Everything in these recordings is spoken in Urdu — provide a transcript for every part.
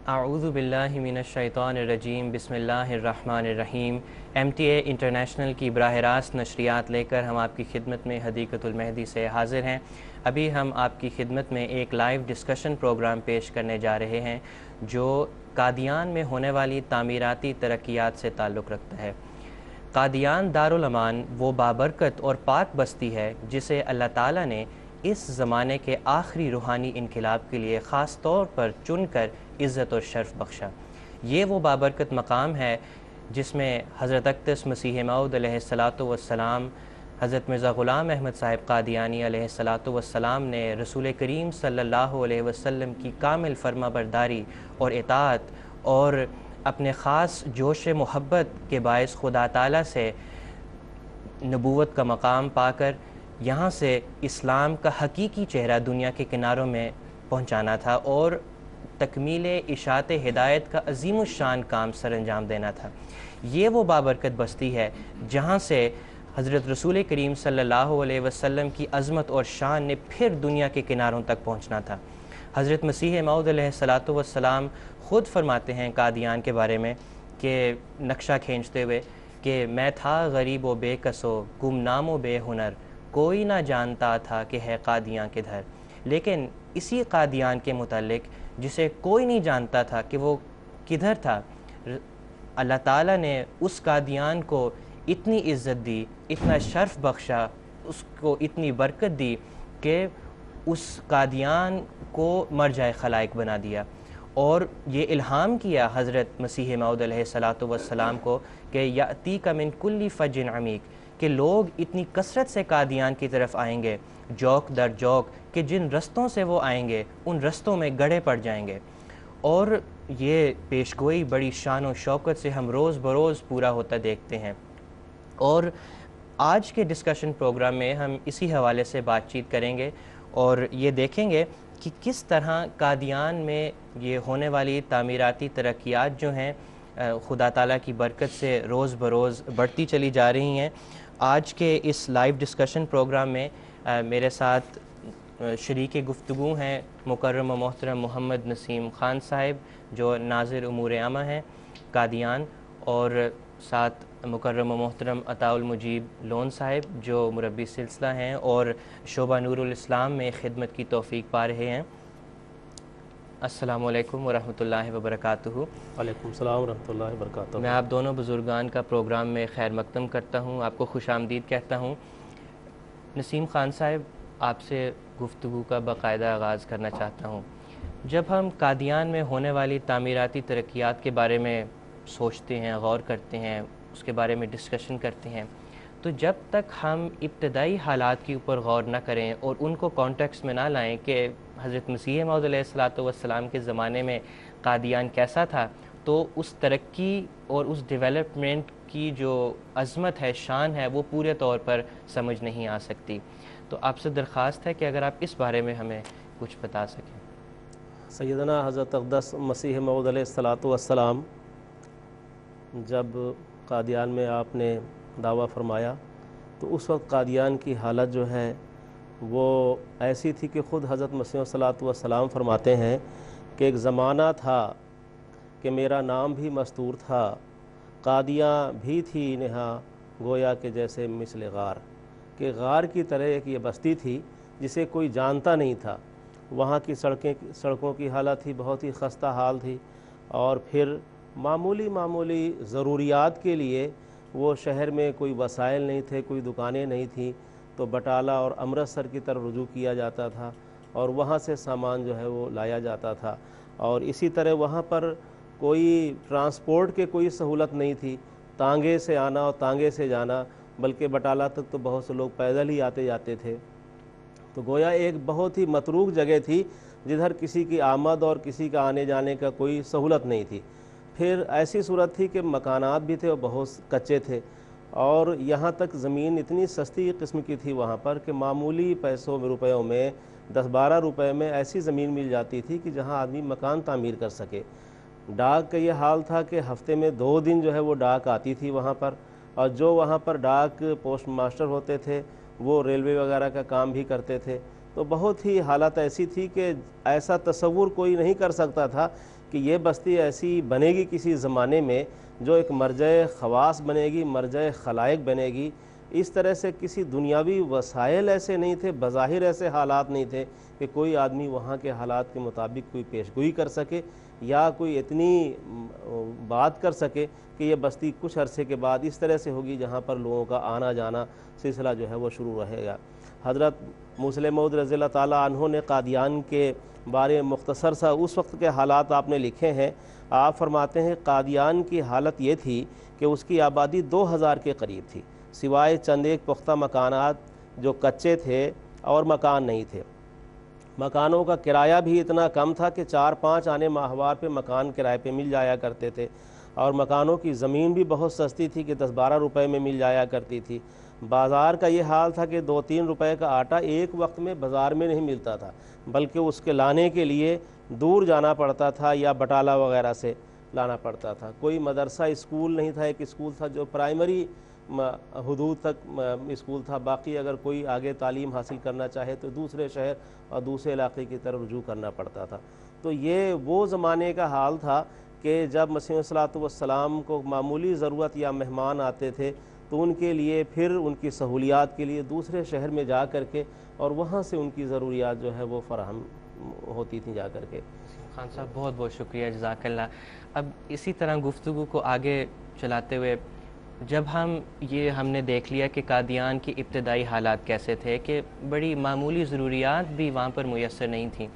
اعوذ باللہ من الشیطان الرجیم بسم اللہ الرحمن الرحیم۔ MTA انٹرنیشنل کی براہ راست نشریات لے کر ہم آپ کی خدمت میں حدیقۃ المہدی سے حاضر ہیں۔ ابھی ہم آپ کی خدمت میں ایک لائیو ڈسکشن پروگرام پیش کرنے جا رہے ہیں جو قادیان میں ہونے والی تعمیراتی ترقیات سے تعلق رکھتا ہے۔ قادیان دارالامان وہ بابرکت اور پاک بستی ہے جسے اللہ تعالیٰ نے اس زمانے کے آخری روحانی انقلاب کے لیے خاص طور پر چن کر عزت اور شرف بخشا۔ یہ وہ بابرکت مقام ہے جس میں حضرت اقدس مسیح موعود علیہ الصلاۃ والسلام، حضرت مرزا غلام احمد صاحب قادیانی علیہ الصلاۃ والسلام نے رسول کریم صلی اللہ علیہ وسلم کی کامل فرما برداری اور اطاعت اور اپنے خاص جوش محبت کے باعث خدا تعالیٰ سے نبوت کا مقام پا کر یہاں سے اسلام کا حقیقی چہرہ دنیا کے کناروں میں پہنچانا تھا اور تکمیل اشاعت ہدایت کا عظیم الشان کام سر انجام دینا تھا۔ یہ وہ بابرکت بستی ہے جہاں سے حضرت رسول کریم صلی اللہ علیہ وسلم کی عظمت اور شان نے پھر دنیا کے کناروں تک پہنچنا تھا۔ حضرت مسیح موعود علیہ الصلاۃ والسلام خود فرماتے ہیں قادیان کے بارے میں کہ نقشہ کھینچتے ہوئے کہ میں تھا غریب و بے کسو گمنام و بے ہنر، کوئی نہ جانتا تھا کہ ہے قادیاں کدھر۔ لیکن اسی قادیان کے متعلق جسے کوئی نہیں جانتا تھا کہ وہ کدھر تھا، اللہ تعالیٰ نے اس قادیان کو اتنی عزت دی، اتنا شرف بخشا، اس کو اتنی برکت دی کہ اس قادیان کو مرجع خلائق بنا دیا اور یہ الہام کیا حضرت مسیح موعود علیہ الصلاۃ والسلام کو کہ یأتیک من کل فج عمیق، کہ لوگ اتنی کثرت سے قادیان کی طرف آئیں گے جوک در جوک کہ جن رستوں سے وہ آئیں گے ان رستوں میں گڑھے پڑ جائیں گے۔ اور یہ پیشگوئی بڑی شان و شوکت سے ہم روز بروز پورا ہوتا دیکھتے ہیں۔ اور آج کے ڈسکشن پروگرام میں ہم اسی حوالے سے بات چیت کریں گے اور یہ دیکھیں گے کہ کس طرح قادیان میں یہ ہونے والی تعمیراتی ترقیات جو ہیں خدا تعالیٰ کی برکت سے روز بروز بڑھتی چلی جا رہی ہیں۔ آج کے اس لائیو ڈسکشن پروگرام میں میرے ساتھ شریک گفتگو ہیں مکرم و محترم محمد نسیم خان صاحب جو ناظر امور عامہ ہیں قادیان، اور ساتھ مکرم و محترم عطاء المجیب لون صاحب جو مربی سلسلہ ہیں اور شعبہ نور الاسلام میں خدمت کی توفیق پا رہے ہیں۔ السلام علیکم ورحمۃ اللہ وبرکاتہ۔ وعلیکم السلام ورحمۃ اللہ وبرکاتہ۔ میں آپ دونوں بزرگان کا پروگرام میں خیر مقدم کرتا ہوں، آپ کو خوش آمدید کہتا ہوں۔ نسیم خان صاحب، آپ سے گفتگو کا باقاعدہ آغاز کرنا چاہتا ہوں۔ جب ہم قادیان میں ہونے والی تعمیراتی ترقیات کے بارے میں سوچتے ہیں، غور کرتے ہیں، اس کے بارے میں ڈسکشن کرتے ہیں، تو جب تک ہم ابتدائی حالات کے اوپر غور نہ کریں اور ان کو کانٹیکسٹ میں نہ لائیں کہ حضرت مسیح موعود علیہ الصلاۃ والسلام کے زمانے میں قادیان کیسا تھا، تو اس ترقی اور اس ڈیولپمنٹ کی جو عظمت ہے، شان ہے، وہ پورے طور پر سمجھ نہیں آ سکتی۔ تو آپ سے درخواست ہے کہ اگر آپ اس بارے میں ہمیں کچھ بتا سکیں۔ سیدنا حضرت اقدس مسیح موعود علیہ الصلاۃ والسلام جب قادیان میں آپ نے دعویٰ فرمایا تو اس وقت قادیان کی حالت جو ہے وہ ایسی تھی کہ خود حضرت مسیح الصلاۃ والسلام فرماتے ہیں کہ ایک زمانہ تھا کہ میرا نام بھی مستور تھا، قادیاں بھی تھی نہا گویا کہ جیسے مثل غار، کہ غار کی طرح ایک یہ بستی تھی جسے کوئی جانتا نہیں تھا۔ وہاں کی سڑکوں کی حالت ہی بہت ہی خستہ حال تھی، اور پھر معمولی ضروریات کے لیے وہ شہر میں کوئی وسائل نہیں تھے، کوئی دکانیں نہیں تھیں، تو بٹالہ اور امرتسر کی طرف رجوع کیا جاتا تھا اور وہاں سے سامان جو ہے وہ لایا جاتا تھا۔ اور اسی طرح وہاں پر کوئی ٹرانسپورٹ کے کوئی سہولت نہیں تھی، تانگے سے آنا اور تانگے سے جانا، بلکہ بٹالہ تک تو بہت سے لوگ پیدل ہی آتے جاتے تھے۔ تو گویا ایک بہت ہی متروک جگہ تھی جدھر کسی کی آمد اور کسی کا آنے جانے کا کوئی سہولت نہیں تھی۔ پھر ایسی صورت تھی کہ مکانات بھی تھے اور بہت کچے تھے، اور یہاں تک زمین اتنی سستی قسم کی تھی وہاں پر کہ معمولی روپیوں میں 10-12 روپے میں ایسی زمین مل جاتی تھی کہ جہاں آدمی مکان تعمیر کر سکے۔ ڈاک کا یہ حال تھا کہ ہفتے میں 2 دن جو ہے وہ ڈاک آتی تھی وہاں پر، اور جو وہاں پر ڈاک پوسٹ ماسٹر ہوتے تھے وہ ریلوے وغیرہ کا کام بھی کرتے تھے۔ تو بہت ہی حالت ایسی تھی کہ ایسا تصور کوئی نہیں کر سکتا تھا کہ یہ بستی ایسی بنے گی کسی زمانے میں جو ایک مرجع خواص بنے گی، مرجع خلائق بنے گی۔ اس طرح سے کسی دنیاوی وسائل ایسے نہیں تھے، بظاہر ایسے حالات نہیں تھے کہ کوئی آدمی وہاں کے حالات کے مطابق کوئی پیشگوئی کر سکے یا کوئی اتنی بات کر سکے کہ یہ بستی کچھ عرصے کے بعد اس طرح سے ہوگی جہاں پر لوگوں کا آنا جانا سلسلہ جو ہے وہ شروع رہے گا۔ حضرت مسلم موعود رضی اللہ تعالیٰ عنہ نے قادیان کے بارے مختصر سا اس وقت کے حالات آپ نے لکھے ہیں۔ آپ فرماتے ہیں قادیان کی حالت یہ تھی کہ اس کی آبادی 2000 کے قریب تھی، سوائے چند ایک پختہ مکانات جو کچے تھے اور مکان نہیں تھے۔ مکانوں کا کرایہ بھی اتنا کم تھا کہ 4-5 آنے ماہوار پہ مکان کرائے پہ مل جایا کرتے تھے، اور مکانوں کی زمین بھی بہت سستی تھی کہ 10-12 روپے میں مل جایا کرتی تھی۔ بازار کا یہ حال تھا کہ 2-3 روپے کا آٹا ایک وقت میں بازار میں نہیں ملتا تھا، بلکہ اس کے لانے کے لیے دور جانا پڑتا تھا یا بٹالہ وغیرہ سے لانا پڑتا تھا۔ کوئی مدرسہ اسکول نہیں تھا، ایک اسکول تھا جو پرائمری حدود تک اسکول تھا، باقی اگر کوئی آگے تعلیم حاصل کرنا چاہے تو دوسرے شہر اور دوسرے علاقے کی طرف رجوع کرنا پڑتا تھا۔ تو یہ وہ زمانے کا حال تھا کہ جب مسیح الصلوۃ والسلام کو معمولی ضرورت یا مہمان آتے تھے تو ان کے لیے پھر ان کی سہولیات کے لیے دوسرے شہر میں جا کر کے اور وہاں سے ان کی ضروریات جو ہے وہ فراہم ہوتی تھیں جا کر کے۔ خان صاحب بہت بہت شکریہ، جزاک اللہ۔ اب اسی طرح گفتگو کو آگے چلاتے ہوئے جب ہم نے دیکھ لیا کہ قادیان کی ابتدائی حالات کیسے تھے کہ بڑی معمولی ضروریات بھی وہاں پر میسر نہیں تھیں،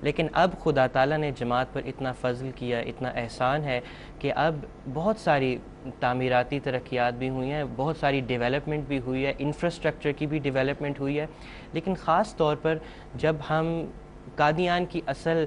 لیکن اب خدا تعالیٰ نے جماعت پر اتنا فضل کیا، اتنا احسان ہے کہ اب بہت ساری تعمیراتی ترقیات بھی ہوئی ہیں، بہت ساری ڈیولپمنٹ بھی ہوئی ہے، انفراسٹرکچر کی بھی ڈیولپمنٹ ہوئی ہے، لیکن خاص طور پر جب ہم قادیان کی اصل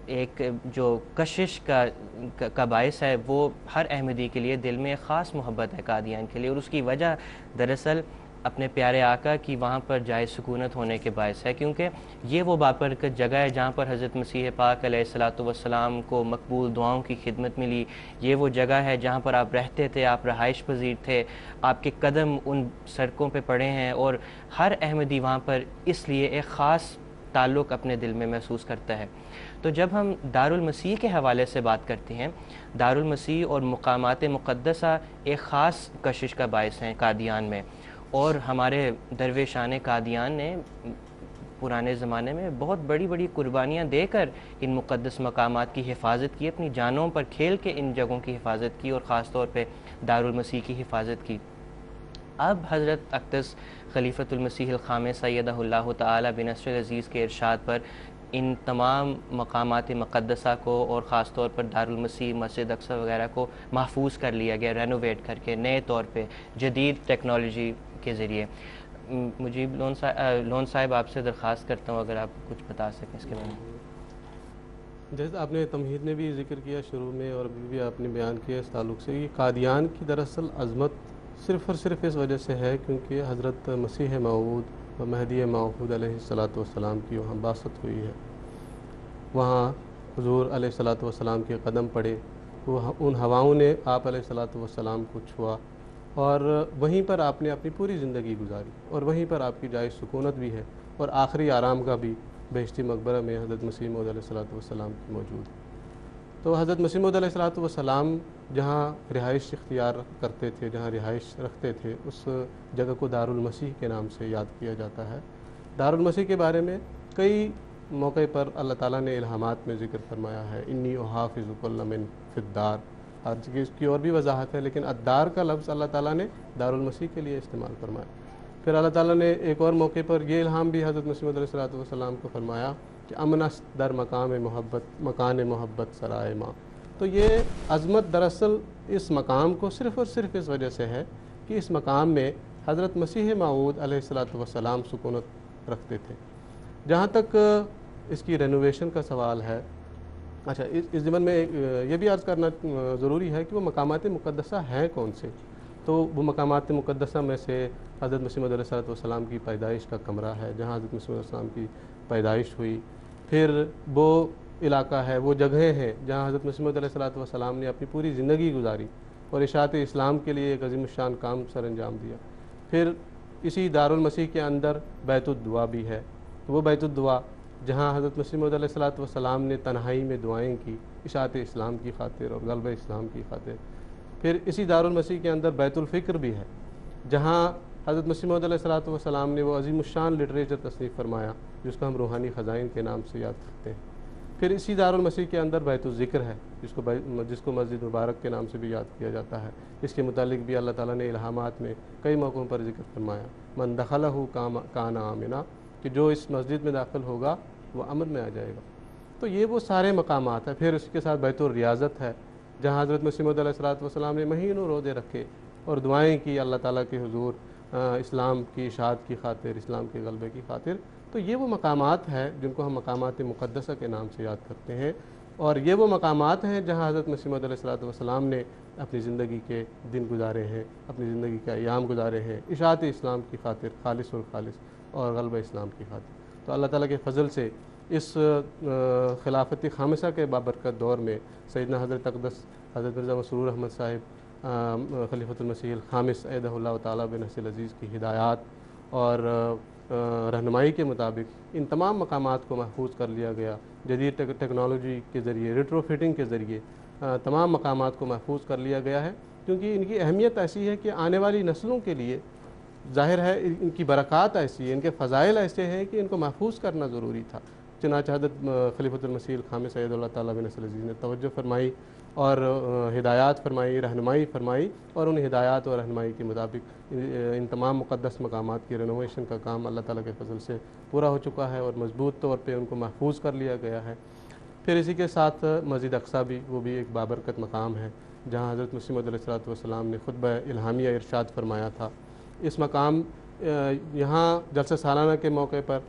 ایک جو کشش کا باعث ہے وہ ہر احمدی کے لیے دل میں خاص محبت ہے قادیان کے لیے، اور اس کی وجہ دراصل اپنے پیارے آقا کی وہاں پر جائے سکونت ہونے کے باعث ہے، کیونکہ یہ وہ بابرکت جگہ ہے جہاں پر حضرت مسیح پاک علیہ الصلوۃ والسلام کو مقبول دعاؤں کی خدمت ملی۔ یہ وہ جگہ ہے جہاں پر آپ رہتے تھے، آپ رہائش پذیر تھے، آپ کے قدم ان سڑکوں پہ پڑے ہیں، اور ہر احمدی وہاں پر اس لیے ایک خاص تعلق اپنے دل میں محسوس کرتا ہے۔ تو جب ہم دارالمسیح کے حوالے سے بات کرتے ہیں، دارالمسیح اور مقامات مقدسہ ایک خاص کشش کا باعث ہیں قادیان میں، اور ہمارے درویشان قادیان نے پرانے زمانے میں بہت بڑی بڑی قربانیاں دے کر ان مقدس مقامات کی حفاظت کی، اپنی جانوں پر کھیل کے ان جگہوں کی حفاظت کی، اور خاص طور پہ دارالمسیح کی حفاظت کی۔ اب حضرت اقدس خلیفۃ المسیح الخامس سیدہ اللہ تعالی بنصر العزیز کے ارشاد پر ان تمام مقامات مقدسہ کو اور خاص طور پر دارالمسیح، مسجد اقصی وغیرہ کو محفوظ کر لیا گیا، رینوویٹ کر کے نئے طور پہ جدید ٹیکنالوجی کے ذریعے۔ مجیب لون صاحب آپ سے درخواست کرتا ہوں اگر آپ کچھ بتا سکیں اس کے بارے میں۔ جیسے آپ نے تمہید میں بھی ذکر کیا شروع میں، اور ابھی بھی آپ نے بیان کیا اس تعلق سے، یہ قادیان کی دراصل عظمت صرف اور صرف اس وجہ سے ہے کیونکہ حضرت مسیح موعود و مہدی موعود علیہ الصلوۃ والسلام کی وہاں بعثت ہوئی ہے، وہاں حضور علیہ الصلوۃ والسلام کے قدم پڑے، وہ ان ہواؤں نے آپ علیہ الصلوۃ والسلام کو چھوا، اور وہیں پر آپ نے اپنی پوری زندگی گزاری، اور وہیں پر آپ کی جائے سکونت بھی ہے، اور آخری آرام کا بھی بہشتی مقبرہ میں حضرت مسیح موعود علیہ الصلوۃ والسلام کی موجود ہے۔ تو حضرت مسیح موعود علیہ الصلوۃ والسلام جہاں رہائش اختیار کرتے تھے، جہاں رہائش رکھتے تھے، اس جگہ کو دارالمسیح کے نام سے یاد کیا جاتا ہے۔ دارالمسیح کے بارے میں کئی موقع پر اللہ تعالیٰ نے الہامات میں ذکر فرمایا ہے، انی احافظ کل من فی الدار، ہر چیز کی اور بھی وضاحت ہے، لیکن الدار کا لفظ اللہ تعالیٰ نے دارالمسیح کے لیے استعمال فرمایا۔ پھر اللہ تعالیٰ نے ایک اور موقع پر یہ الہام بھی حضرت مسیح موعود علیہ الصلوۃ والسلام کو فرمایا کہ امنس در مکان محبت سرائے ماں۔ تو یہ عظمت دراصل اس مقام کو صرف اور صرف اس وجہ سے ہے کہ اس مقام میں حضرت مسیح موعود علیہ الصلوۃ والسلام سکونت رکھتے تھے۔ جہاں تک اس کی رینوویشن کا سوال ہے، اچھا اس ضمن میں یہ بھی عرض کرنا ضروری ہے کہ وہ مقامات مقدسہ ہیں کون سے۔ تو وہ مقامات مقدسہ میں سے حضرت مسیح موعود علیہ الصلوۃ والسلام کی پیدائش کا کمرہ ہے جہاں حضرت مسیح علیہ السلام کی پیدائش ہوئی، پھر وہ علاقہ ہے، وہ جگہیں ہیں جہاں حضرت مسیح موعود علیہ الصلوۃ والسلام نے اپنی پوری زندگی گزاری اور اشاعت اسلام کے لیے ایک عظیم الشان کام سر انجام دیا۔ پھر اسی دارالمسیح کے اندر بیت الدعا بھی ہے، وہ بیت الدعا جہاں حضرت مسیح موعود علیہ الصلوۃ والسلام نے تنہائی میں دعائیں کی اشاعت اسلام کی خاطر اور غلبہ اسلام کی خاطر۔ پھر اسی دارالمسیح کے اندر بیت الفکر بھی ہے، جہاں حضرت مسیح موعود علیہ الصلوۃ والسلام نے وہ عظیم الشان لٹریچر تصنیف فرمایا جس کو ہم روحانی خزائن کے نام سے یاد کرتے ہیں۔ پھر اسی دارالمسیح کے اندر بیت الذکر ہے جس کو مسجد مبارک کے نام سے بھی یاد کیا جاتا ہے۔ اس کے متعلق بھی اللہ تعالیٰ نے الہامات میں کئی موقعوں پر ذکر فرمایا، من دخلہ کان آمنا، کہ جو اس مسجد میں داخل ہوگا وہ امن میں آ جائے گا۔ تو یہ وہ سارے مقامات ہیں۔ پھر اس کے ساتھ بیت الریاضت ہے جہاں حضرت مسیح موعود علیہ الصلوۃ والسلام نے مہینوں روزے رکھے اور دعائیں کی اللہ تعالیٰ کے حضور اسلام کی اشاعت کی خاطر، اسلام کے غلبے کی خاطر۔ تو یہ وہ مقامات ہیں جن کو ہم مقامات مقدسہ کے نام سے یاد کرتے ہیں، اور یہ وہ مقامات ہیں جہاں حضرت مسیح موعود علیہ الصلوۃ والسلام نے اپنی زندگی کے دن گزارے ہیں، اپنی زندگی کے ایام گزارے ہیں اشاعت اسلام کی خاطر، خالص اور غلبہ اسلام کی خاطر۔ تو اللہ تعالیٰ کے فضل سے اس خلافت خامسہ کے بابرکت دور میں سیدنا حضرت اقدس حضرت مرزا مسرور احمد صاحب خلیفۃ المسیح الخامس ایدہ اللہ تعالیٰ بنصر العزیز کی ہدایات اور رہنمائی کے مطابق ان تمام مقامات کو محفوظ کر لیا گیا۔ جدید ٹیکنالوجی کے ذریعے، ریٹرو فٹنگ کے ذریعے تمام مقامات کو محفوظ کر لیا گیا ہے، کیونکہ ان کی اہمیت ایسی ہے کہ آنے والی نسلوں کے لیے ظاہر ہے ان کی برکات ایسی ہیں، ان کے فضائل ایسے ہیں کہ ان کو محفوظ کرنا ضروری تھا۔ چنانچہ حضرت خلیفۃ المسیح الخامس سید اللہ تعالیٰ بنصر العزیز نے توجہ فرمائی اور ہدایات فرمائی، رہنمائی فرمائی، اور ان ہدایات اور رہنمائی کے مطابق ان تمام مقدس مقامات کی رینوویشن کا کام اللہ تعالیٰ کے فضل سے پورا ہو چکا ہے اور مضبوط طور پہ ان کو محفوظ کر لیا گیا ہے۔ پھر اسی کے ساتھ مسجد اقصیٰ بھی، وہ بھی ایک بابرکت مقام ہے جہاں حضرت مسیح موعود علیہ الصلوۃ والسلام نے خطبہ الہامیہ ارشاد فرمایا تھا۔ اس مقام یہاں جلسہ سالانہ کے موقع پر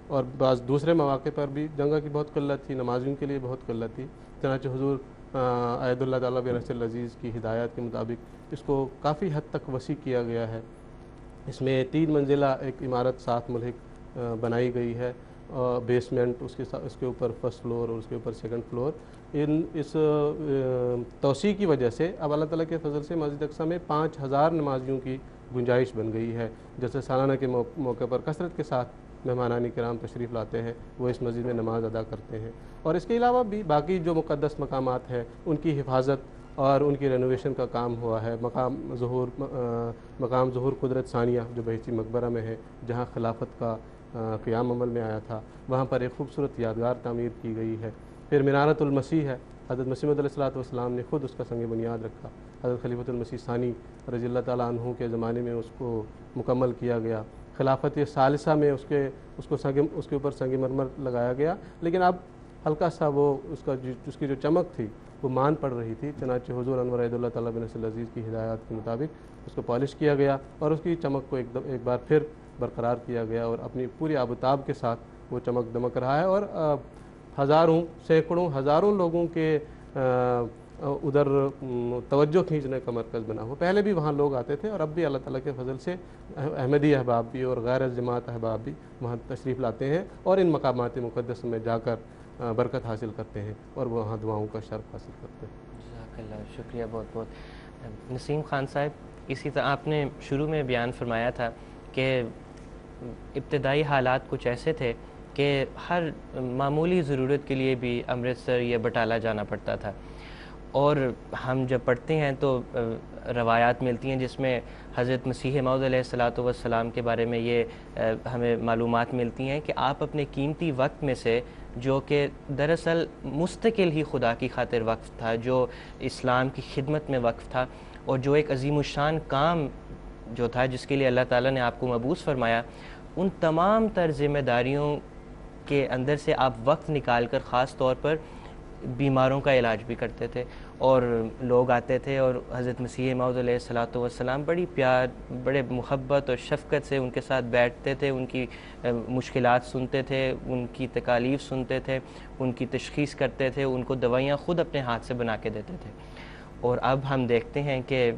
اور بعض دوسرے مواقع پر بھی جگہ کی بہت قلت تھی، نمازیوں کے لیے بہت قلت تھی، چنانچہ حضور اید اللہ تعالیٰ بنصر العزیز کی ہدایات کے مطابق اس کو کافی حد تک وسیع کیا گیا ہے۔ اس میں 3 منزلہ ایک عمارت 7 ملحق بنائی گئی ہے، بیسمنٹ اس کے اوپر فرسٹ فلور اور اس کے اوپر سیکنڈ فلور۔ اس توسیع کی وجہ سے اب اللہ تعالیٰ کے فضل سے مسجد اقصیٰ میں 5000 نمازیوں کی گنجائش بن گئی ہے، جیسے سالانہ کے موقع پر کثرت کے ساتھ مہمانان کرام تشریف لاتے ہیں، وہ اس مسجد میں نماز ادا کرتے ہیں۔ اور اس کے علاوہ بھی باقی جو مقدس مقامات ہیں ان کی حفاظت اور ان کی رینوویشن کا کام ہوا ہے۔ مقام ظہور قدرت ثانیہ جو بہشتی مقبرہ میں ہے، جہاں خلافت کا قیام عمل میں آیا تھا، وہاں پر ایک خوبصورت یادگار تعمیر کی گئی ہے۔ پھر منارۃ المسیح ہے، حضرت مسیح موعود علیہ الصلوۃ والسلام نے خود اس کا سنگ بنیاد رکھا، حضرت خلیفۃ المسیح ثانی رضی اللہ تعالیٰ عنہ کے زمانے میں اس کو مکمل کیا گیا۔ خلافت ثالثہ میں اس کے اوپر سنگ مرمر لگایا گیا، لیکن اب ہلکا سا وہ اس کی جو چمک تھی وہ مان پڑ رہی تھی، چنانچہ حضور انور عید اللہ تعالیٰ بنصر العزیز کی ہدایات کے مطابق اس کو پالش کیا گیا اور اس کی چمک کو ایک بار پھر برقرار کیا گیا، اور اپنی پوری آب و تاب کے ساتھ وہ چمک دمک رہا ہے، اور ہزاروں، سینکڑوں، ہزاروں لوگوں کے ادھر توجہ کھینچنے کا مرکز بنا ہوا۔ پہلے بھی وہاں لوگ آتے تھے، اور اب بھی اللہ تعالیٰ کے فضل سے احمدی احباب بھی اور غیر جماعت احباب بھی وہاں تشریف لاتے ہیں اور ان مقامات مقدس میں جا کر برکت حاصل کرتے ہیں اور وہاں دعاؤں کا شرف حاصل کرتے ہیں۔ جزاک اللہ، شکریہ بہت بہت۔ نسیم خان صاحب، اسی طرح آپ نے شروع میں بیان فرمایا تھا کہ ابتدائی حالات کچھ ایسے تھے کہ ہر معمولی ضرورت کے لیے بھی امرتسر یا بٹالہ جانا پڑتا تھا، اور ہم جب پڑھتے ہیں تو روایات ملتی ہیں جس میں حضرت مسیح موعود علیہ الصلوۃ والسلام کے بارے میں یہ ہمیں معلومات ملتی ہیں کہ آپ اپنے قیمتی وقت میں سے، جو کہ دراصل مستقل ہی خدا کی خاطر وقف تھا، جو اسلام کی خدمت میں وقف تھا، اور جو ایک عظیم الشان کام جو تھا جس کے لیے اللہ تعالیٰ نے آپ کو مبعوث فرمایا، ان تمام تر ذمہ داریوں کے اندر سے آپ وقت نکال کر خاص طور پر بیماروں کا علاج بھی کرتے تھے، اور لوگ آتے تھے اور حضرت مسیح موعود علیہ الصلوۃ والسلام بڑی پیار، بڑے محبت اور شفقت سے ان کے ساتھ بیٹھتے تھے، ان کی مشکلات سنتے تھے، ان کی تکالیف سنتے تھے، ان کی تشخیص کرتے تھے، ان کو دوائیاں خود اپنے ہاتھ سے بنا کے دیتے تھے۔ اور اب ہم دیکھتے ہیں کہ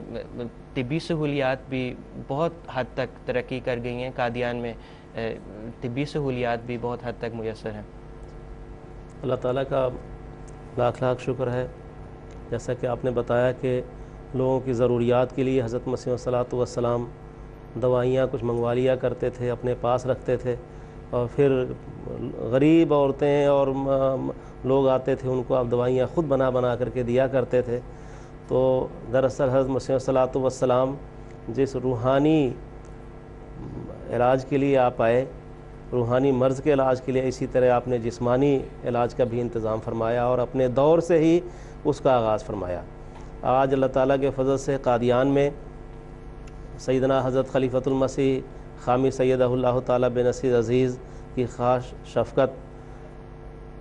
طبی سہولیات بھی بہت حد تک ترقی کر گئی ہیں، قادیان میں طبی سہولیات بھی بہت حد تک میسر ہیں۔ اللہ تعالیٰ کا لاکھ لاکھ شکر ہے، جیسا کہ آپ نے بتایا کہ لوگوں کی ضروریات کے لیے حضرت مسیح الصلوۃ والسلام دوائیاں کچھ منگوا لیا کرتے تھے، اپنے پاس رکھتے تھے، اور پھر غریب عورتیں اور لوگ آتے تھے، ان کو آپ دوائیاں خود بنا بنا کر کے دیا کرتے تھے۔ تو دراصل حضرت مسیح صلاۃ والسلام جس روحانی علاج کے لیے آپ آئے، روحانی مرض کے علاج کے لیے، اسی طرح آپ نے جسمانی علاج کا بھی انتظام فرمایا اور اپنے دور سے ہی اس کا آغاز فرمایا۔ آج اللہ تعالیٰ کے فضل سے قادیان میں سیدنا حضرت خلیفۃ المسیح خامی سیدہ اللہ تعالیٰ بن نصیر عزیز کی خاص شفقت،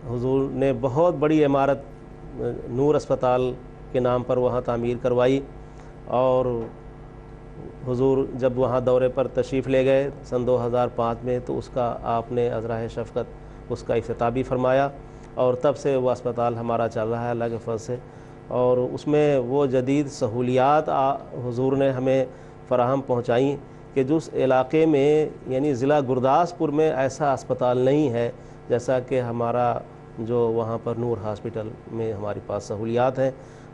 حضور نے بہت بڑی عمارت نور اسپتال کے نام پر وہاں تعمیر کروائی، اور حضور جب وہاں دورے پر تشریف لے گئے سن 2005 میں، تو اس کا آپ نے عذرائے شفقت اس کا افتتاح بھی فرمایا، اور تب سے وہ اسپتال ہمارا چل رہا ہے اللہ کے فضل سے۔ اور اس میں وہ جدید سہولیات حضور نے ہمیں فراہم پہنچائیں کہ جس علاقے میں یعنی ضلع گرداسپور میں ایسا اسپتال نہیں ہے جیسا کہ ہمارا جو وہاں پر نور ہاسپٹل میں ہمارے پاس سہولیات ہیں۔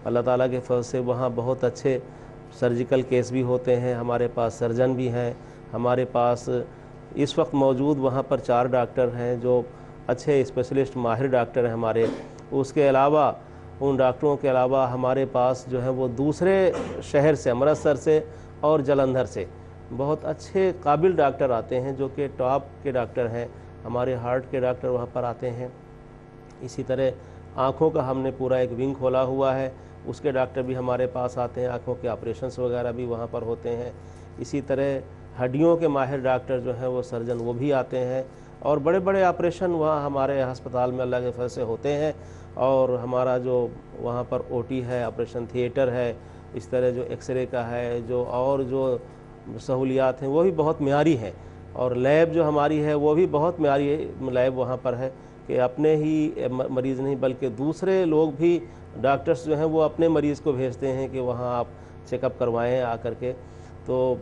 اللہ تعالیٰ کے فضل سے وہاں بہت اچھے سرجیکل کیس بھی ہوتے ہیں، ہمارے پاس سرجن بھی ہیں، ہمارے پاس اس وقت موجود وہاں پر 4 ڈاکٹر ہیں جو اچھے اسپیشلسٹ ماہر ڈاکٹر ہیں ہمارے۔ اس کے علاوہ ان ڈاکٹروں کے علاوہ ہمارے پاس جو ہے وہ دوسرے شہر سے، امرتسر سے اور جلندھر سے بہت اچھے قابل ڈاکٹر آتے ہیں جو کہ ٹاپ کے ڈاکٹر ہیں، ہمارے ہارٹ کے ڈاکٹر وہاں پر آتے ہیں۔ اسی طرح آنکھوں کا ہم نے پورا ایک ونگ کھولا ہوا ہے، اس کے ڈاکٹر بھی ہمارے پاس آتے ہیں، آنکھوں کے آپریشنس وغیرہ بھی وہاں پر ہوتے ہیں۔ اسی طرح ہڈیوں کے ماہر ڈاکٹر جو ہیں وہ سرجن وہ بھی آتے ہیں، اور بڑے بڑے آپریشن وہاں ہمارے ہسپتال میں اللہ کے فضل سے ہوتے ہیں۔ اور ہمارا جو وہاں پر او ٹی ہے، آپریشن تھیٹر ہے، اس طرح جو ایکس رے کا ہے، جو اور جو سہولیات ہیں وہ بھی بہت معیاری ہیں، اور لیب جو ہماری ہے وہ بھی بہت معیاری لیب وہاں پر ہے کہ اپنے ہی مریض نہیں بلکہ دوسرے لوگ بھی ڈاکٹرز جو ہیں وہ اپنے مریض کو بھیجتے ہیں کہ وہاں آپ چیک اپ کروائیں آ کر کے۔ تو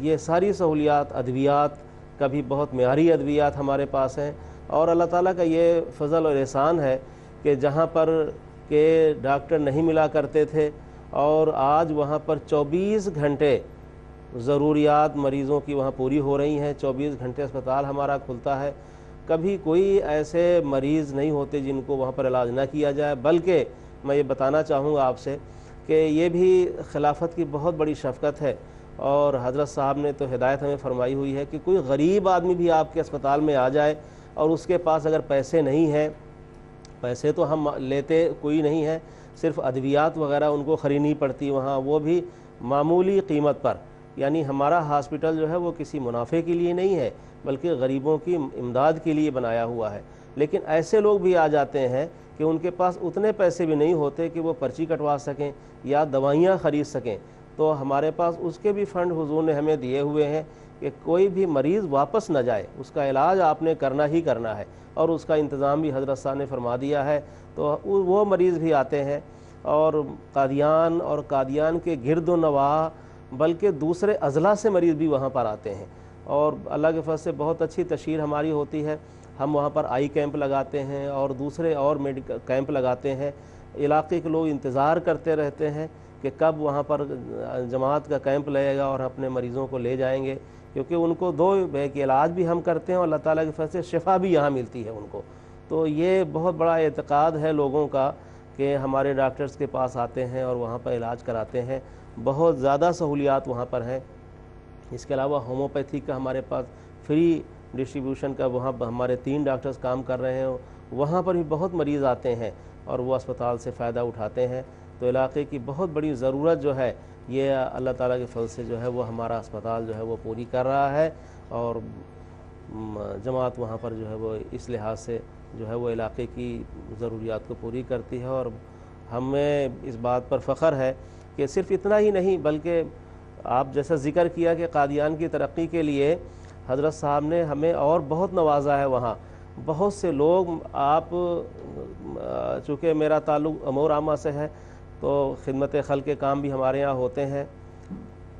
یہ ساری سہولیات، ادویات کا بھی بہت معیاری ادویات ہمارے پاس ہیں، اور اللہ تعالیٰ کا یہ فضل اور احسان ہے کہ جہاں پر کہ ڈاکٹر نہیں ملا کرتے تھے، اور آج وہاں پر 24 گھنٹے ضروریات مریضوں کی وہاں پوری ہو رہی ہیں۔ 24 گھنٹے اسپتال ہمارا کھلتا ہے، کبھی کوئی ایسے مریض نہیں ہوتے جن کو وہاں پر علاج نہ کیا جائے۔ بلکہ میں یہ بتانا چاہوں گا آپ سے کہ یہ بھی خلافت کی بہت بڑی شفقت ہے، اور حضرت صاحب نے تو ہدایت ہمیں فرمائی ہوئی ہے کہ کوئی غریب آدمی بھی آپ کے اسپتال میں آ جائے اور اس کے پاس اگر پیسے نہیں ہیں، پیسے تو ہم لیتے کوئی نہیں ہے، صرف ادویات وغیرہ ان کو خریدنی پڑتی وہاں، وہ بھی معمولی قیمت پر۔ یعنی ہمارا ہاسپٹل جو ہے وہ کسی منافع کے لیے نہیں ہے بلکہ غریبوں کی امداد کے لیے بنایا ہوا ہے۔ لیکن ایسے لوگ بھی آ جاتے ہیں کہ ان کے پاس اتنے پیسے بھی نہیں ہوتے کہ وہ پرچی کٹوا سکیں یا دوائیاں خرید سکیں، تو ہمارے پاس اس کے بھی فنڈ حضور نے ہمیں دیے ہوئے ہیں کہ کوئی بھی مریض واپس نہ جائے، اس کا علاج آپ نے کرنا ہی کرنا ہے، اور اس کا انتظام بھی حضرت صاحب نے فرما دیا ہے۔ تو وہ مریض بھی آتے ہیں، اور قادیان کے گرد و نواح بلکہ دوسرے اضلاع سے مریض بھی وہاں پر آتے ہیں، اور اللہ کے فضل سے بہت اچھی تشہیر ہماری ہوتی ہے۔ ہم وہاں پر آئی کیمپ لگاتے ہیں اور دوسرے اور میڈیکل کیمپ لگاتے ہیں۔ علاقے کے لوگ انتظار کرتے رہتے ہیں کہ کب وہاں پر جماعت کا کیمپ لگے گا اور اپنے مریضوں کو لے جائیں گے، کیونکہ ان کو 2 کہ علاج بھی ہم کرتے ہیں اور اللہ تعالیٰ کے فضل سے شفا بھی یہاں ملتی ہے ان کو۔ تو یہ بہت بڑا اعتقاد ہے لوگوں کا کہ ہمارے ڈاکٹرز کے پاس آتے ہیں اور وہاں پر علاج کراتے ہیں۔ بہت زیادہ سہولیات وہاں پر ہیں۔ اس کے علاوہ ہومیوپیتھی کا ہمارے پاس فری ڈسٹریبیوشن کا وہاں ہمارے 3 ڈاکٹرز کام کر رہے ہیں، وہاں پر بھی بہت مریض آتے ہیں اور وہ اسپتال سے فائدہ اٹھاتے ہیں۔ تو علاقے کی بہت بڑی ضرورت جو ہے یہ اللہ تعالیٰ کے فضل سے جو ہے وہ ہمارا اسپتال جو ہے وہ پوری کر رہا ہے، اور جماعت وہاں پر جو ہے وہ اس لحاظ سے جو ہے وہ علاقے کی ضروریات کو پوری کرتی ہے۔ اور ہمیں اس بات پر فخر ہے کہ صرف اتنا ہی نہیں بلکہ آپ جیسا ذکر کیا کہ قادیان کی ترقی کے لیے حضرت صاحب نے ہمیں اور بہت نوازا ہے۔ وہاں بہت سے لوگ، آپ چونکہ میرا تعلق امور عامہ سے ہے تو خدمت خلق کے کام بھی ہمارے یہاں ہوتے ہیں،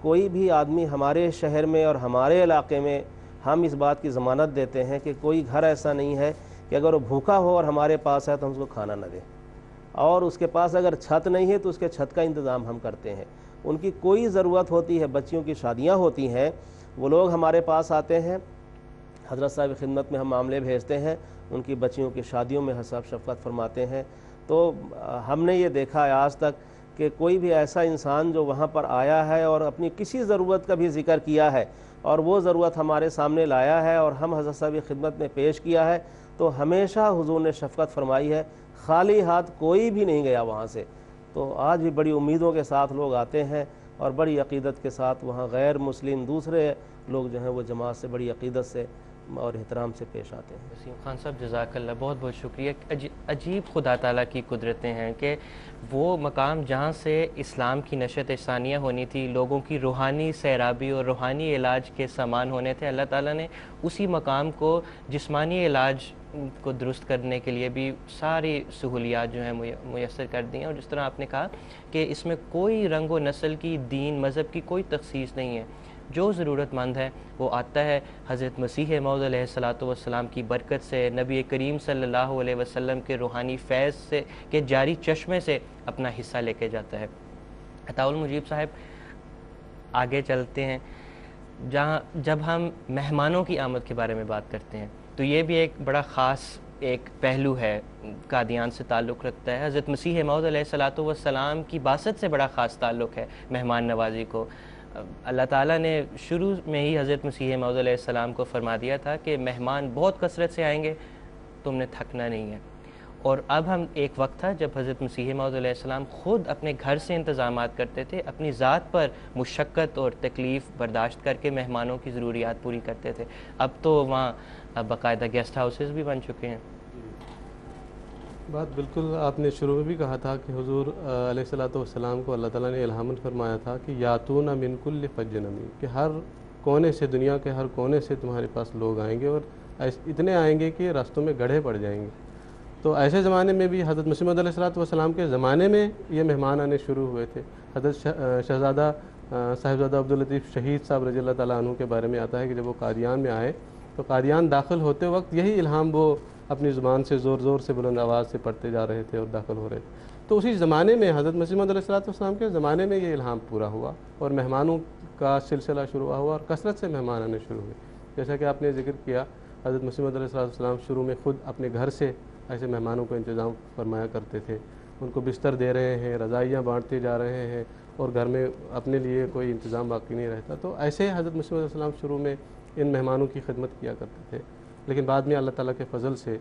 کوئی بھی آدمی ہمارے شہر میں اور ہمارے علاقے میں ہم اس بات کی ضمانت دیتے ہیں کہ کوئی گھر ایسا نہیں ہے کہ اگر وہ بھوکا ہو اور ہمارے پاس ہے تو ہم اس کو کھانا نہ دیں، اور اس کے پاس اگر چھت نہیں ہے تو اس کے چھت کا انتظام ہم کرتے ہیں۔ ان کی کوئی ضرورت ہوتی ہے، بچیوں کی شادیاں ہوتی ہیں، وہ لوگ ہمارے پاس آتے ہیں، حضرت صاحب کی خدمت میں ہم معاملے بھیجتے ہیں، ان کی بچیوں کی شادیوں میں حضرت صاحب شفقت فرماتے ہیں۔ تو ہم نے یہ دیکھا ہے آج تک کہ کوئی بھی ایسا انسان جو وہاں پر آیا ہے اور اپنی کسی ضرورت کا بھی ذکر کیا ہے اور وہ ضرورت ہمارے سامنے لایا ہے اور ہم حضرت صاحب کی خدمت میں پیش کیا ہے، تو ہمیشہ حضور نے شفقت فرمائی ہے، خالی ہاتھ کوئی بھی نہیں گیا وہاں سے۔ تو آج بھی بڑی امیدوں کے ساتھ لوگ آتے ہیں اور بڑی عقیدت کے ساتھ وہاں غیر مسلم دوسرے لوگ جو ہیں وہ جماعت سے بڑی عقیدت سے اور احترام سے پیش آتے ہیں۔ وسیم خان صاحب جزاک اللہ، بہت بہت شکریہ۔ عجیب خدا تعالیٰ کی قدرتیں ہیں کہ وہ مقام جہاں سے اسلام کی نشت ثانیہ ہونی تھی، لوگوں کی روحانی سیرابی اور روحانی علاج کے سامان ہونے تھے، اللہ تعالیٰ نے اسی مقام کو جسمانی علاج کو درست کرنے کے لیے بھی ساری سہولیات جو ہیں میسر کر دی ہیں۔ اور جس طرح آپ نے کہا کہ اس میں کوئی رنگ و نسل کی، دین مذہب کی کوئی تخصیص نہیں ہے، جو ضرورت مند ہے وہ آتا ہے، حضرت مسیح موعود علیہ الصلاۃ والسلام کی برکت سے، نبی کریم صلی اللہ علیہ وسلم کے روحانی فیض سے کے جاری چشمے سے اپنا حصہ لے کے جاتا ہے۔ عطاء المجیب صاحب آگے چلتے ہیں، جب ہم مہمانوں کی آمد کے بارے میں بات کرتے ہیں تو یہ بھی ایک بڑا خاص ایک پہلو ہے، قادیان سے تعلق رکھتا ہے۔ حضرت مسیح موعود علیہ الصلاۃ والسلام کی بعثت سے بڑا خاص تعلق ہے مہمان نوازی کو۔ اللہ تعالیٰ نے شروع میں ہی حضرت مسیح موعود علیہ السلام کو فرما دیا تھا کہ مہمان بہت کثرت سے آئیں گے، تم نے تھکنا نہیں ہے۔ اور اب ہم ایک وقت تھا جب حضرت مسیح موعود علیہ السلام خود اپنے گھر سے انتظامات کرتے تھے، اپنی ذات پر مشقت اور تکلیف برداشت کر کے مہمانوں کی ضروریات پوری کرتے تھے۔ اب تو وہاں باقاعدہ گیسٹ ہاؤسز بھی بن چکے ہیں۔ بات بالکل آپ نے شروع میں بھی کہا تھا کہ حضور علیہ الصلوۃ والسلام کو اللہ تعالیٰ نے الہاماً فرمایا تھا کہ یاتون من کل فج عمیق، کہ ہر کونے سے، دنیا کے ہر کونے سے تمہارے پاس لوگ آئیں گے اور اتنے آئیں گے کہ راستوں میں گڑھے پڑ جائیں گے۔ تو ایسے زمانے میں بھی حضرت مسیح موعود علیہ الصلوۃ والسلام کے زمانے میں یہ مہمان آنے شروع ہوئے تھے۔ حضرت شہزادہ صاحبزادہ عبداللطیف شہید صاحب رضی اللہ تعالیٰ عنہ کے بارے میں آتا ہے کہ جب وہ قادیان میں آئے تو قادیان داخل ہوتے وقت یہی الہام وہ اپنی زبان سے زور زور سے بلند آواز سے پڑھتے جا رہے تھے اور داخل ہو رہے تھے۔ تو اسی زمانے میں حضرت مسیح موعود علیہ الصلوۃ والسلام کے زمانے میں یہ الہام پورا ہوا اور مہمانوں کا سلسلہ شروع ہوا اور کثرت سے مہمان آنے شروع ہوئے۔ جیسا کہ آپ نے ذکر کیا، حضرت مسیح موعود علیہ الصلوۃ والسلام شروع میں خود اپنے گھر سے ایسے مہمانوں کو انتظام فرمایا کرتے تھے، ان کو بستر دے رہے ہیں، رضائیاں بانٹتے جا رہے ہیں اور گھر میں اپنے لیے کوئی انتظام باقی نہیں رہتا۔ تو ایسے حضرت مسیح علیہ السلام شروع میں ان مہمانوں کی خدمت کیا کرتے تھے، لیکن بعد میں اللہ تعالیٰ کے فضل سے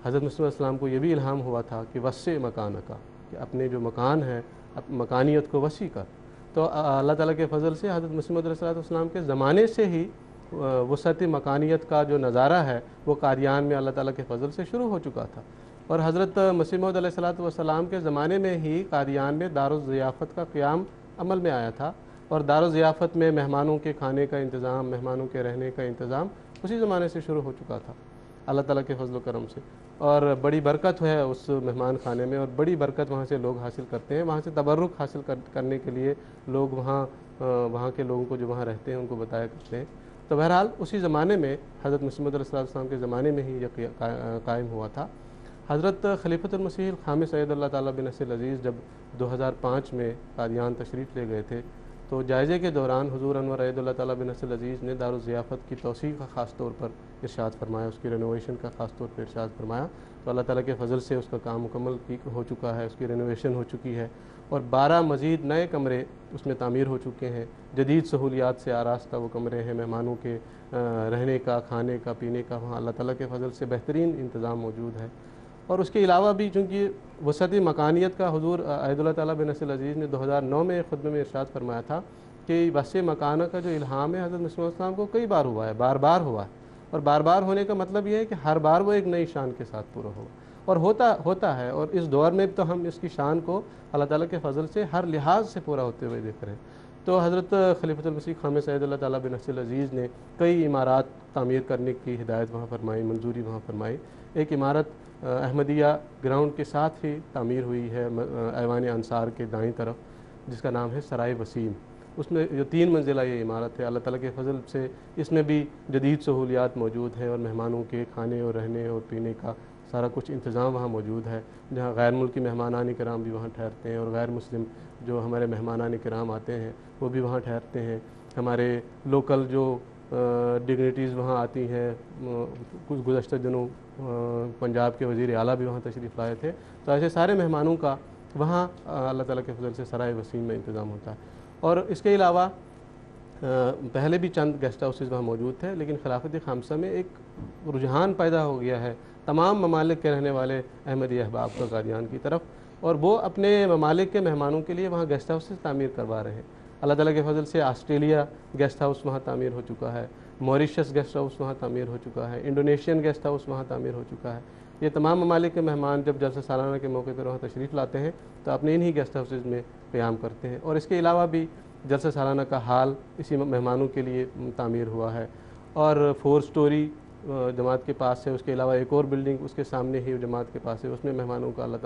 حضرت مسیح علیہ السلام کو یہ بھی الہام ہوا تھا کہ وسع مکان کا، کہ اپنے جو مکان ہے مکانیت کو وسیع کر۔ تو اللہ تعالیٰ کے فضل سے حضرت مسیح علیہ السلام کے زمانے سے ہی وسعت مکانیت کا جو نظارہ ہے وہ قادیان میں اللہ تعالیٰ کے فضل سے شروع ہو چکا تھا۔ اور حضرت مسیح موعود علیہ السلام کے زمانے میں ہی قادیان میں دارالضیافت کا قیام عمل میں آیا تھا، اور دارالضیافت میں مہمانوں کے کھانے کا انتظام، مہمانوں کے رہنے کا انتظام اسی زمانے سے شروع ہو چکا تھا اللہ تعالیٰ کے فضل و کرم سے۔ اور بڑی برکت ہے اس مہمان خانے میں، اور بڑی برکت وہاں سے لوگ حاصل کرتے ہیں۔ وہاں سے تبرک حاصل کرنے کے لیے لوگ وہاں کے لوگوں کو جو وہاں رہتے ہیں ان کو بتایا کرتے ہیں۔ تو بہرحال اسی زمانے میں حضرت مسیح موعود علیہ السلام کے زمانے میں ہی یہ قائم ہوا تھا۔ حضرت خلیفۃ المسیح الخامس سید اللہ تعالیٰ بن نصر العزیز جب 2005 میں قادیان تشریف لے گئے تھے تو جائزے کے دوران حضور انور عید اللہ تعالیٰ بن نصر العزیز نے دارالضیافت کی توسیع کا خاص طور پر ارشاد فرمایا، اس کی رینوویشن کا خاص طور پر ارشاد فرمایا۔ تو اللہ تعالیٰ کے فضل سے اس کا کام مکمل ہو چکا ہے، اس کی رینوویشن ہو چکی ہے اور 12 مزید نئے کمرے اس میں تعمیر ہو چکے ہیں۔ جدید سہولیات سے آراستہ وہ کمرے ہیں، مہمانوں کے رہنے کا، کھانے کا، پینے کا وہاں اللہ تعالیٰ کے فضل سے بہترین انتظام موجود ہے۔ اور اس کے علاوہ بھی چونکہ وسعت مکانیت کا حضور عید اللہ تعالیٰ بن نصر العزیز نے 2009 میں خطبے میں ارشاد فرمایا تھا کہ وسع مکانہ کا جو الہام ہے حضرت مسیح علیہ السلام کو کئی بار ہوا ہے، بار بار ہوا ہے، اور بار بار ہونے کا مطلب یہ ہے کہ ہر بار وہ ایک نئی شان کے ساتھ پورا ہوگا، اور ہوتا ہے۔ اور اس دور میں تو ہم اس کی شان کو اللہ تعالیٰ کے فضل سے ہر لحاظ سے پورا ہوتے ہوئے دیکھ رہے ہیں۔ تو حضرت خلیفۃ المسیح خامس سید اللہ تعالیٰ بن نصر العزیز نے کئی عمارات تعمیر کرنے کی ہدایت وہاں فرمائی، منظوری وہاں فرمائی۔ ایک عمارت احمدیہ گراؤنڈ کے ساتھ ہی تعمیر ہوئی ہے ایوان انصار کے دائیں طرف، جس کا نام ہے سرائے وسیم۔ اس میں جو 3 منزلہ یہ عمارت ہے، اللہ تعالیٰ کے فضل سے اس میں بھی جدید سہولیات موجود ہیں اور مہمانوں کے کھانے اور رہنے اور پینے کا سارا کچھ انتظام وہاں موجود ہے، جہاں غیر ملکی مہمانان کرام بھی وہاں ٹھہرتے ہیں اور غیر مسلم جو ہمارے مہمانان کرام آتے ہیں وہ بھی وہاں ٹھہرتے ہیں۔ ہمارے لوکل جو ڈگنیٹیز وہاں آتی ہیں. کچھ گزشتہ دنوں پنجاب کے وزیر اعلیٰ بھی وہاں تشریف لائے تھے. تو ایسے سارے مہمانوں کا وہاں اللہ تعالیٰ کے فضل سے سرائے وسیم میں انتظام ہوتا ہے. اور اس کے علاوہ پہلے بھی چند گیسٹ ہاؤسز وہاں موجود تھے، لیکن خلافت خامسہ میں ایک رجحان پیدا ہو گیا ہے تمام ممالک کے رہنے والے احمدی احباب کا قادیان کی طرف، اور وہ اپنے ممالک کے مہمانوں کے لیے وہاں گیسٹ ہاؤسز تعمیر کروا رہے ہیں. اللہ تعالیٰ کے فضل سے آسٹریلیا گیسٹ ہاؤس وہاں تعمیر ہو چکا ہے، موریشس گیسٹ ہاؤس وہاں تعمیر ہو چکا ہے، انڈونیشین گیسٹ ہاؤس وہاں تعمیر ہو چکا ہے. یہ تمام ممالک کے مہمان جب جلسہ سالانہ کے موقع پر وہاں تشریف لاتے ہیں تو اپنے انہی گیسٹ ہاؤسز میں قیام کرتے ہیں. اور اس کے علاوہ بھی جلسہ سالانہ کا ہال اسی مہمانوں کے لیے تعمیر ہوا ہے، اور 4 سٹوری جماعت کے پاس ہے. اس کے علاوہ ایک اور بلڈنگ اس کے سامنے ہی جماعت کے پاس ہے، اس میں مہمانوں کا اللہ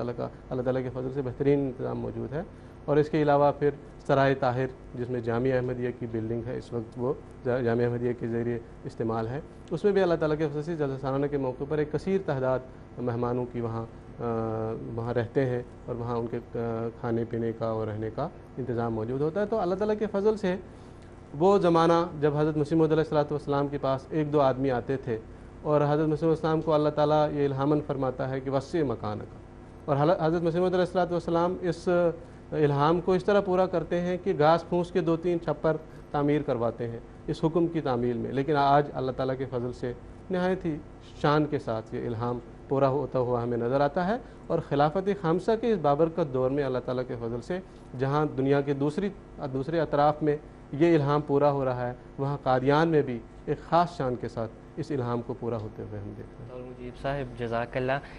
تعالیٰ کے فضل سے بہترین انتظام موجود ہے. اور اس کے علاوہ پھر سرائے طاہر جس میں جامعہ احمدیہ کی بلڈنگ ہے، اس وقت وہ جامعہ احمدیہ کے ذریعے استعمال ہے، اس میں بھی اللہ تعالیٰ کے فضل سے جلسہ سالانہ کے موقع پر ایک کثیر تعداد مہمانوں کی وہاں رہتے ہیں، اور وہاں ان کے کھانے پینے کا اور رہنے کا انتظام موجود ہوتا ہے. تو اللہ تعالیٰ کے فضل سے وہ زمانہ جب حضرت مسیح موعود علیہ السلام کے پاس 1-2 آدمی آتے تھے، اور حضرت مسیح علیہ السلام کو اللہ تعالیٰ یہ الہاماً فرماتا ہے کہ وسع مکان کا، اور حضرت مسیح موعود علیہ السلام اس الہام کو اس طرح پورا کرتے ہیں کہ گھاس پھوس کے 2-3 چھپر تعمیر کرواتے ہیں اس حکم کی تعمیل میں. لیکن آج اللہ تعالیٰ کے فضل سے نہایت ہی شان کے ساتھ یہ الہام پورا ہوتا ہوا ہمیں نظر آتا ہے. اور خلافت خامسہ کے اس بابرکت دور میں اللہ تعالیٰ کے فضل سے جہاں دنیا کے دوسرے اطراف میں یہ الہام پورا ہو رہا ہے، وہاں قادیان میں بھی ایک خاص شان کے ساتھ اس الہام کو پورا ہوتے ہوئے ہم دیکھ رہے ہیں. اور مجیب صاحب جزاک اللہ،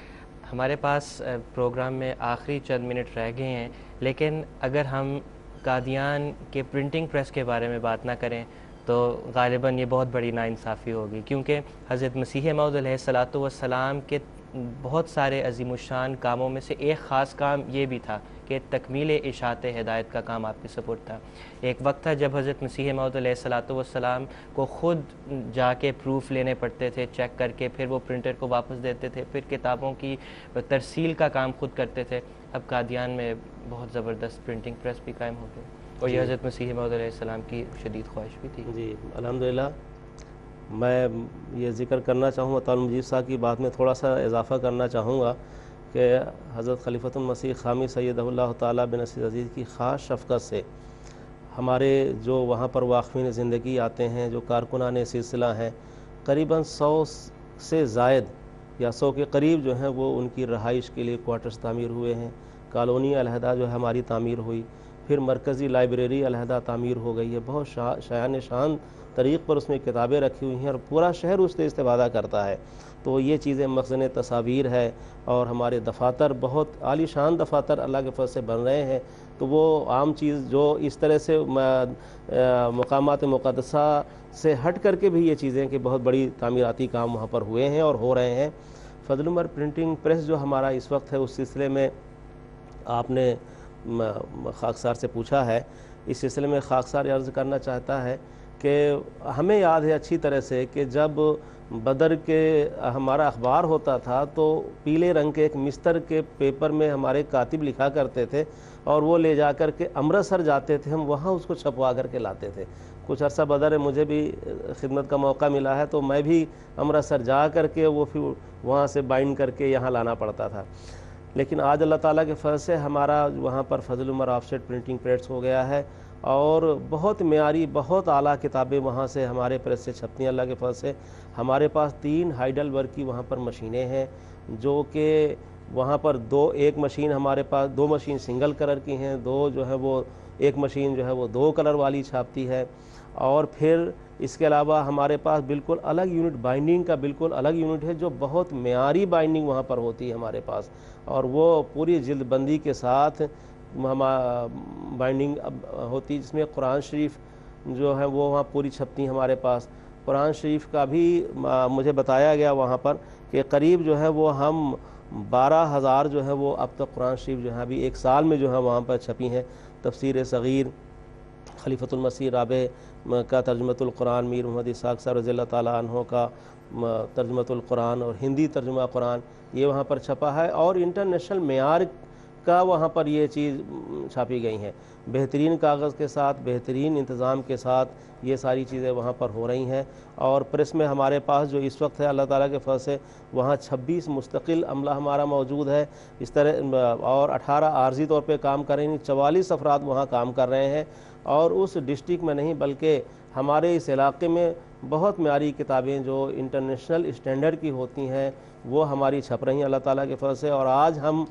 ہمارے پاس پروگرام میں آخری چند منٹ رہ گئے ہیں، لیکن اگر ہم قادیان کے پرنٹنگ پریس کے بارے میں بات نہ کریں تو غالباً یہ بہت بڑی ناانصافی ہوگی، کیونکہ حضرت مسیح موعود علیہ السلام کے بہت سارے عظیم الشان کاموں میں سے ایک خاص کام یہ بھی تھا کہ تکمیل اشاعت ہدایت کا کام آپ کے سپرد تھا. ایک وقت تھا جب حضرت مسیح موعود علیہ السلام کو خود جا کے پروف لینے پڑتے تھے، چیک کر کے پھر وہ پرنٹر کو واپس دیتے تھے، پھر کتابوں کی ترسیل کا کام خود کرتے تھے. اب قادیان میں بہت زبردست پرنٹنگ پریس بھی قائم ہو گئی، اور یہ حضرت مسیح موعود علیہ السلام کی شدید خواہش بھی تھی. جی الحمدللہ. میں یہ ذکر کرنا چاہوں گا، طالب مجید صاحب کی بات میں تھوڑا سا اضافہ کرنا چاہوں گا کہ حضرت خلیفۃ المسیح خامی سیدہ اللہ تعالیٰ بن نصیر عزیز کی خاص شفقت سے ہمارے جو وہاں پر واقفین زندگی آتے ہیں، جو کارکنان سلسلہ ہیں، قریباً 100 سے زائد یا 100 کے قریب جو ہیں وہ ان کی رہائش کے لیے کوارٹرز تعمیر ہوئے ہیں. کالونی علیحدہ جو ہے ہماری تعمیر ہوئی، پھر مرکزی لائبریری علیحدہ تعمیر ہو گئی ہے. بہت شایان شان طریق پر اس میں کتابیں رکھی ہوئی ہیں، اور پورا شہر اس سے استفادہ کرتا ہے. تو یہ چیزیں مخزن تصاویر ہے، اور ہمارے دفاتر بہت عالی شان دفاتر اللہ کے فضل سے بن رہے ہیں. تو وہ عام چیز جو اس طرح سے مقامات مقدسہ سے ہٹ کر کے بھی یہ چیزیں کہ بہت بڑی تعمیراتی کام وہاں پر ہوئے ہیں اور ہو رہے ہیں. فضل عمر پرنٹنگ پریس جو ہمارا اس وقت ہے، اس سلسلے میں آپ نے خاکسار سے پوچھا ہے. اس سلسلے میں خاکسار عرض کرنا چاہتا ہے کہ ہمیں یاد ہے اچھی طرح سے کہ جب بدر کے ہمارا اخبار ہوتا تھا تو پیلے رنگ کے ایک مستر کے پیپر میں ہمارے کاتب لکھا کرتے تھے، اور وہ لے جا کر کے امرتسر جاتے تھے، ہم وہاں اس کو چھپوا کر کے لاتے تھے. کچھ عرصہ بدر مجھے بھی خدمت کا موقع ملا ہے، تو میں بھی امرتسر جا کر کے وہ پھر وہاں سے بائنڈ کر کے یہاں لانا پڑتا تھا. لیکن آج اللہ تعالیٰ کے فضل سے ہمارا وہاں پر فضل عمر آف سیٹ پرنٹنگ پریس ہو گیا ہے، اور بہت معیاری بہت اعلیٰ کتابیں وہاں سے ہمارے پریس سے چھپتی ہیں اللہ کے فضل سے. ہمارے پاس 3 ہائیڈل ورک کی وہاں پر مشینیں ہیں، جو کہ وہاں پر ایک مشین ہمارے پاس 2 مشین سنگل کلر کی ہیں، 2 جو ہے وہ ایک مشین جو ہے وہ 2 کلر والی چھاپتی ہے. اور پھر اس کے علاوہ ہمارے پاس بالکل الگ یونٹ بائنڈنگ کا بالکل الگ یونٹ ہے، جو بہت معیاری بائنڈنگ وہاں پر ہوتی ہے ہمارے پاس، اور وہ پوری جلد بندی کے ساتھ بائنڈنگ ہوتی، جس میں قرآن شریف جو ہے وہ وہاں پوری چھپتی ہیں ہمارے پاس. قرآن شریف کا بھی مجھے بتایا گیا وہاں پر کہ قریب جو ہے وہ ہم 12,000 جو ہے وہ اب تک قرآن شریف جو ہے ابھی 1 سال میں جو ہے وہاں پر چھپی ہیں. تفسیر صغیر، خلیفۃ المسیح رابع کا ترجمۃ القرآن، میر محمد اسحاق صاحب رضی اللہ تعالیٰ عنہ کا ترجمۃ القرآن اور ہندی ترجمہ قرآن، یہ وہاں پر چھپا ہے. اور انٹرنیشنل معیار کا وہاں پر یہ چیز چھاپی گئی ہیں، بہترین کاغذ کے ساتھ، بہترین انتظام کے ساتھ یہ ساری چیزیں وہاں پر ہو رہی ہیں۔ اور پریس میں ہمارے پاس جو اس وقت ہے اللہ تعالیٰ کے فضل سے وہاں 26 مستقل عملہ ہمارا موجود ہے اس طرح، اور 18 عارضی طور پہ کام کر رہے ہیں، 44 افراد وہاں کام کر رہے ہیں۔ اور اس ڈسٹرکٹ میں نہیں بلکہ ہمارے اس علاقے میں بہت معیاری کتابیں جو انٹرنیشنل اسٹینڈرڈ کی ہوتی ہیں وہ ہماری چھپ رہی ہیں اللہ تعالیٰ کے فضل سے۔ اور آج ہم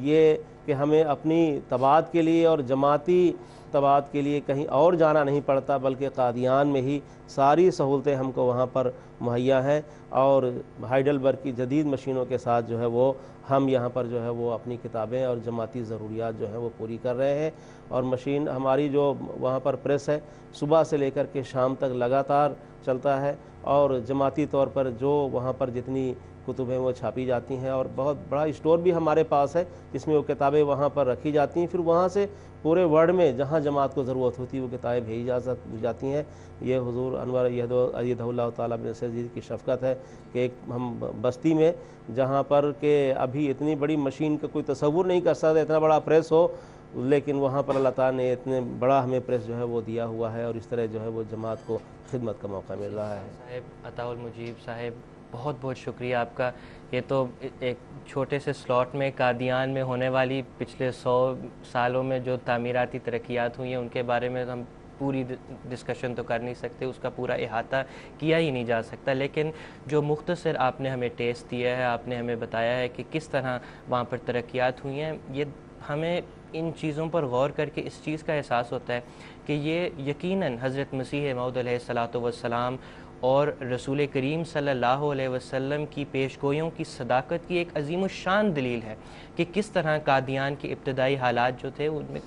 یہ کہ ہمیں اپنی طباعت کے لیے اور جماعتی طباعت کے لیے کہیں اور جانا نہیں پڑتا، بلکہ قادیان میں ہی ساری سہولتیں ہم کو وہاں پر مہیا ہیں، اور ہائیڈلبرگ کی جدید مشینوں کے ساتھ جو ہے وہ ہم یہاں پر جو ہے وہ اپنی کتابیں اور جماعتی ضروریات جو ہیں وہ پوری کر رہے ہیں۔ اور مشین ہماری جو وہاں پر پریس ہے صبح سے لے کر کے شام تک لگاتار چلتا ہے، اور جماعتی طور پر جو وہاں پر جتنی کتبیں وہ چھاپی جاتی ہیں، اور بہت بڑا اسٹور بھی ہمارے پاس ہے جس میں وہ کتابیں وہاں پر رکھی جاتی ہیں، پھر وہاں سے پورے ورلڈ میں جہاں جماعت کو ضرورت ہوتی ہے وہ کتابیں بھیجی جاتی ہیں۔ یہ حضور انور ایدہ اللہ تعالیٰ بن سعید کی شفقت ہے کہ ایک ہم بستی میں جہاں پر کہ ابھی اتنی بڑی مشین کا کوئی تصور نہیں کر سکتا، اتنا بڑا پریس ہو، لیکن وہاں پر اللہ تعالیٰ نے اتنے بڑا ہمیں پریس جو ہے وہ دیا ہوا ہے، اور اس طرح جو ہے وہ جماعت کو خدمت کا موقع مل رہا ہے۔ صاحب عطاء المجیب صاحب، بہت بہت شکریہ آپ کا۔ یہ تو ایک چھوٹے سے سلاٹ میں قادیان میں ہونے والی پچھلے 100 سالوں میں جو تعمیراتی ترقیات ہوئی ہیں ان کے بارے میں ہم پوری ڈسکشن تو کر نہیں سکتے، اس کا پورا احاطہ کیا ہی نہیں جا سکتا، لیکن جو مختصر آپ نے ہمیں ٹیسٹ دیا ہے، آپ نے ہمیں بتایا ہے کہ کس طرح وہاں پر ترقیات ہوئی ہیں، یہ ہمیں ان چیزوں پر غور کر کے اس چیز کا احساس ہوتا ہے کہ یہ یقیناً حضرت مسیح موعود علیہ الصلاۃ والسلام اور رسول کریم صلی اللہ علیہ وسلم کی پیش گوئیوں کی صداقت کی ایک عظیم الشان دلیل ہے کہ کس طرح قادیان کے ابتدائی حالات جو تھے ان میں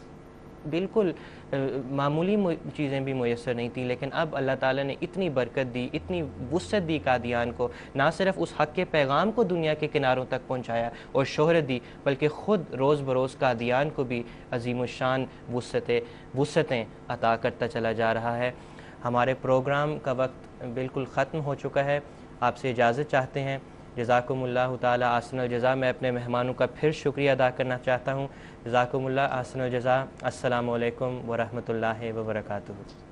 بالکل معمولی چیزیں بھی میسر نہیں تھیں، لیکن اب اللہ تعالیٰ نے اتنی برکت دی، اتنی وسعت دی قادیان کو، نہ صرف اس حق کے پیغام کو دنیا کے کناروں تک پہنچایا اور شہرت دی، بلکہ خود روز بروز قادیان کو بھی عظیم الشان وسعتیں عطا کرتا چلا جا رہا ہے۔ ہمارے پروگرام کا وقت بالکل ختم ہو چکا ہے، آپ سے اجازت چاہتے ہیں۔ جزاکم اللہ تعالیٰ احسن الجزا۔ میں اپنے مہمانوں کا پھر شکریہ ادا کرنا چاہتا ہوں۔ جزاکم اللہ احسن الجزا۔ السلام علیکم ورحمۃ اللہ وبرکاتہ۔